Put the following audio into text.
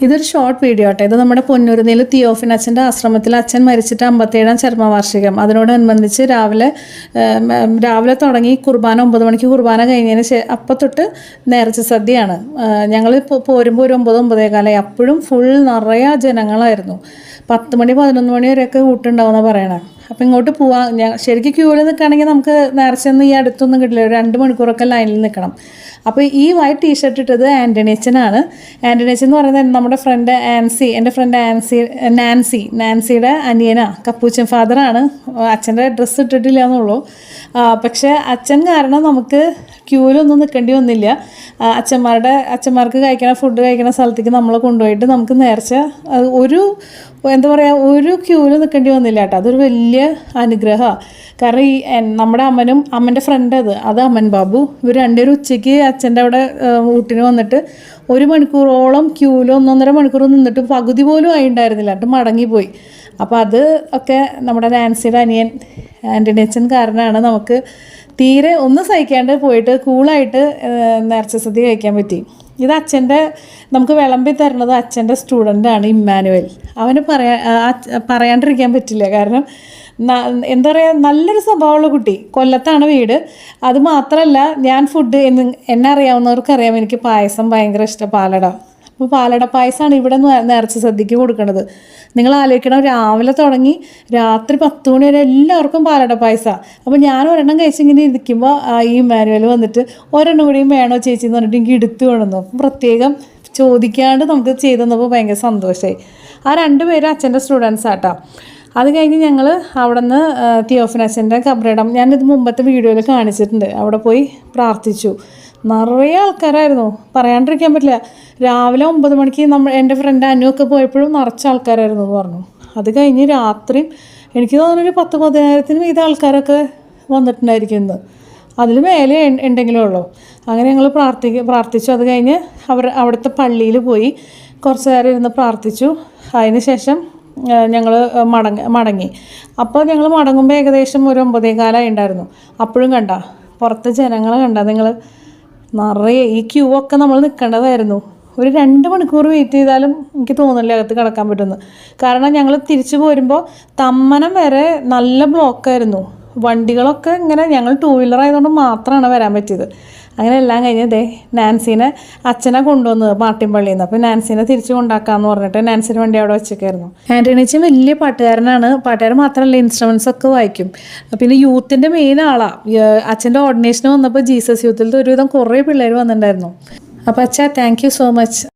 ഇതൊരു short video ആട്ടെ. ഇത് നമ്മുടെ പൊന്നൂരിൽ തിയോഫിൻ അച്ഛൻ്റെ ആശ്രമത്തിൽ അച്ഛൻ മരിച്ചിട്ട് 57ാം ചരമവാർഷികം. അതിനോടനുബന്ധിച്ച് രാവിലെ തുടങ്ങി കുർബാന 9 മണിക്ക് കുർബാന കഴിഞ്ഞതിന് അപ്പം തൊട്ട് നേർച്ച സദ്യയാണ്. ഞങ്ങൾ പോരുമ്പോൾ ഒരു 9-9:15 അപ്പോഴും ഫുൾ നിറയെ ജനങ്ങളായിരുന്നു. 10 മണി 11 മണി വരെയൊക്കെ കൂട്ടുണ്ടാവുമെന്നാണ് പറയണേ. അപ്പോൾ ഇങ്ങോട്ട് പോവാം. ശരിക്കും ക്യൂവിൽ നിൽക്കുകയാണെങ്കിൽ നമുക്ക് നേർച്ചയൊന്നും ഈ അടുത്തൊന്നും കിട്ടില്ല. ഒരു 2 മണിക്കൂറൊക്കെ ലൈനിൽ നിൽക്കണം. അപ്പോൾ ഈ വൈറ്റ് ടീഷർട്ട് ഇട്ടത് ആൻ്റണി അച്ഛനാണ്. ആൻ്റണി അച്ഛൻ എന്ന് പറയുന്നത് നമ്മുടെ ഫ്രണ്ട് ആൻസി, എൻ്റെ ഫ്രണ്ട് നാൻസിയുടെ അനിയനാ, കപ്പൂച്ചൻ ഫാദറാണ്. അച്ഛൻ്റെ ഡ്രസ്സ് ഇട്ടിട്ടില്ല എന്നുള്ളൂ. പക്ഷേ അച്ഛൻ കാരണം നമുക്ക് ക്യൂവിലൊന്നും നിൽക്കേണ്ടി വന്നില്ല. അച്ഛന്മാർക്ക് ഫുഡ് കഴിക്കുന്ന സ്ഥലത്തേക്ക് നമ്മളെ കൊണ്ടുപോയിട്ട് നമുക്ക് നേർച്ച ഒരു ക്യൂവിൽ നിൽക്കേണ്ടി വന്നില്ല കേട്ടോ. അതൊരു വലിയ അനുഗ്രഹമാണ്. കാരണം ഈ നമ്മുടെ അമ്മൻ്റെ ഫ്രണ്ട് അത് അമ്മൻ ബാബു, ഇവർ രണ്ടുപേരും ഉച്ചയ്ക്ക് അച്ഛൻ്റെ അവിടെ ഊട്ടിന് വന്നിട്ട് 1 മണിക്കൂറോളം ക്യൂവിൽ 1.5 മണിക്കൂർ നിന്നിട്ട് പകുതി പോലും ആയി ഉണ്ടായിരുന്നില്ല, എന്നിട്ട് മടങ്ങിപ്പോയി. അപ്പോൾ അത് ഒക്കെ നമ്മുടെ നാൻസിയുടെ അനിയൻ ആൻ്റണി അച്ഛൻ കാരണമാണ് നമുക്ക് തീരെ ഒന്നും സഹിക്കാണ്ട് പോയിട്ട് കൂളായിട്ട് നേർച്ച സദ്യ കഴിക്കാൻ പറ്റി. ഇത് നമുക്ക് വിളമ്പി തരുന്നത് അച്ഛൻ്റെ സ്റ്റുഡൻ്റാണ് ഇമ്മാനുവൽ. അവന് പറയാണ്ടിരിക്കാൻ പറ്റില്ല. കാരണം എന്താ പറയുക, നല്ലൊരു സ്വഭാവമുള്ള കുട്ടി. കൊല്ലത്താണ് വീട്. അത് മാത്രമല്ല, ഞാൻ എന്നെ അറിയാവുന്നവർക്കറിയാം, എനിക്ക് പായസം ഭയങ്കര ഇഷ്ടം, പാലട. അപ്പോൾ പാലട പായസമാണ് ഇവിടെ നേർച്ച സദ്യക്ക് കൊടുക്കുന്നത്. നിങ്ങൾ ആലോചിക്കണം, രാവിലെ തുടങ്ങി രാത്രി 10 മണി വരെ എല്ലാവർക്കും പാലട പായസമാണ്. അപ്പോൾ ഞാൻ ഒരെണ്ണം കഴിച്ചിങ്ങനെ ഇരിക്കുമ്പോൾ ഈ മാനുവൽ വന്നിട്ട് ഒരെണ്ണം കൂടിയും വേണോ ചേച്ചി എന്ന് പറഞ്ഞിട്ട് എനിക്ക് എടുത്തു കൊണ്ടുവന്നു. അപ്പം പ്രത്യേകം ചോദിക്കാണ്ട് നമുക്ക് ചെയ്തു തന്നപ്പോൾ ഭയങ്കര സന്തോഷമായി. ആ 2 പേരും അച്ഛൻ്റെ സ്റ്റുഡൻസ് ആട്ടോ. അത് കഴിഞ്ഞ് ഞങ്ങൾ അവിടെ നിന്ന് തിയോഫിൻ അച്ഛൻ്റെ കബറിടം, ഞാനിത് മുമ്പത്തെ വീഡിയോയിൽ കാണിച്ചിട്ടുണ്ട്, അവിടെ പോയി പ്രാർത്ഥിച്ചു. നിറയെ ആൾക്കാരായിരുന്നു, പറയാണ്ടിരിക്കാൻ പറ്റില്ല. രാവിലെ 9 മണിക്ക് എൻ്റെ ഫ്രണ്ട് അനുവൊക്കെ പോയപ്പോഴും നിറച്ച ആൾക്കാരായിരുന്നു എന്ന് പറഞ്ഞു. അത് കഴിഞ്ഞ് രാത്രിയും എനിക്ക് തോന്നുന്നൊരു 10-15,000 മീതെ ആൾക്കാരൊക്കെ വന്നിട്ടുണ്ടായിരിക്കും ഇന്ന്. അതിൽ മേലെ ഉണ്ടെങ്കിലേ ഉള്ളൂ. അങ്ങനെ ഞങ്ങൾ പ്രാർത്ഥിച്ചു. അത് കഴിഞ്ഞ് അവിടുത്തെ പള്ളിയിൽ പോയി കുറച്ച് നേരം ഇരുന്ന് പ്രാർത്ഥിച്ചു. അതിന് ശേഷം ഞങ്ങൾ മടങ്ങി. അപ്പോൾ ഞങ്ങൾ മടങ്ങുമ്പോൾ ഏകദേശം ഒരു 9:15 ഉണ്ടായിരുന്നു. അപ്പോഴും പുറത്ത് ജനങ്ങളെ നിങ്ങൾ നിറയെ. ഈ ക്യൂ ഒക്കെ നമ്മൾ നിൽക്കേണ്ടതായിരുന്നു. ഒരു 2 മണിക്കൂർ വെയിറ്റ് ചെയ്താലും എനിക്ക് തോന്നില്ല അകത്ത് കിടക്കാൻ പറ്റുമെന്ന്. കാരണം ഞങ്ങൾ തിരിച്ചു പോരുമ്പോൾ തമ്മനം വരെ നല്ല ബ്ലോക്കായിരുന്നു. വണ്ടികളൊക്കെ ഇങ്ങനെ, ഞങ്ങൾ 2 വീലർ ആയതുകൊണ്ട് മാത്രമാണ് വരാൻ പറ്റിയത്. അങ്ങനെ എല്ലാം കഴിഞ്ഞ് നാൻസീനെ അച്ഛനെ കൊണ്ടുവന്നത് മാട്ടിൻപള്ളിയിൽ നിന്ന്. അപ്പോൾ നാൻസീനെ തിരിച്ചു കൊണ്ടാക്കാമെന്ന് പറഞ്ഞിട്ട് നാൻസിന് വണ്ടി അവിടെ വെച്ചേക്കായിരുന്നു. ആൻ്റണിച്ചൻ വലിയ പാട്ടുകാരനാണ്. പാട്ടുകാരൻ മാത്രമല്ല, ഇൻസ്ട്രുമെൻറ്റ്സ് ഒക്കെ വായിക്കും. പിന്നെ യൂത്തിൻ്റെ മെയിൻ ആളാണ്. അച്ഛൻ്റെ ഓർഡിനേഷന് വന്നപ്പോൾ ജീസസ് യൂത്തിൽ ഒരുവിധം കുറേ പിള്ളേർ വന്നിട്ടുണ്ടായിരുന്നു. അപ്പോൾ അച്ഛാ, താങ്ക് യു സോ മച്ച്.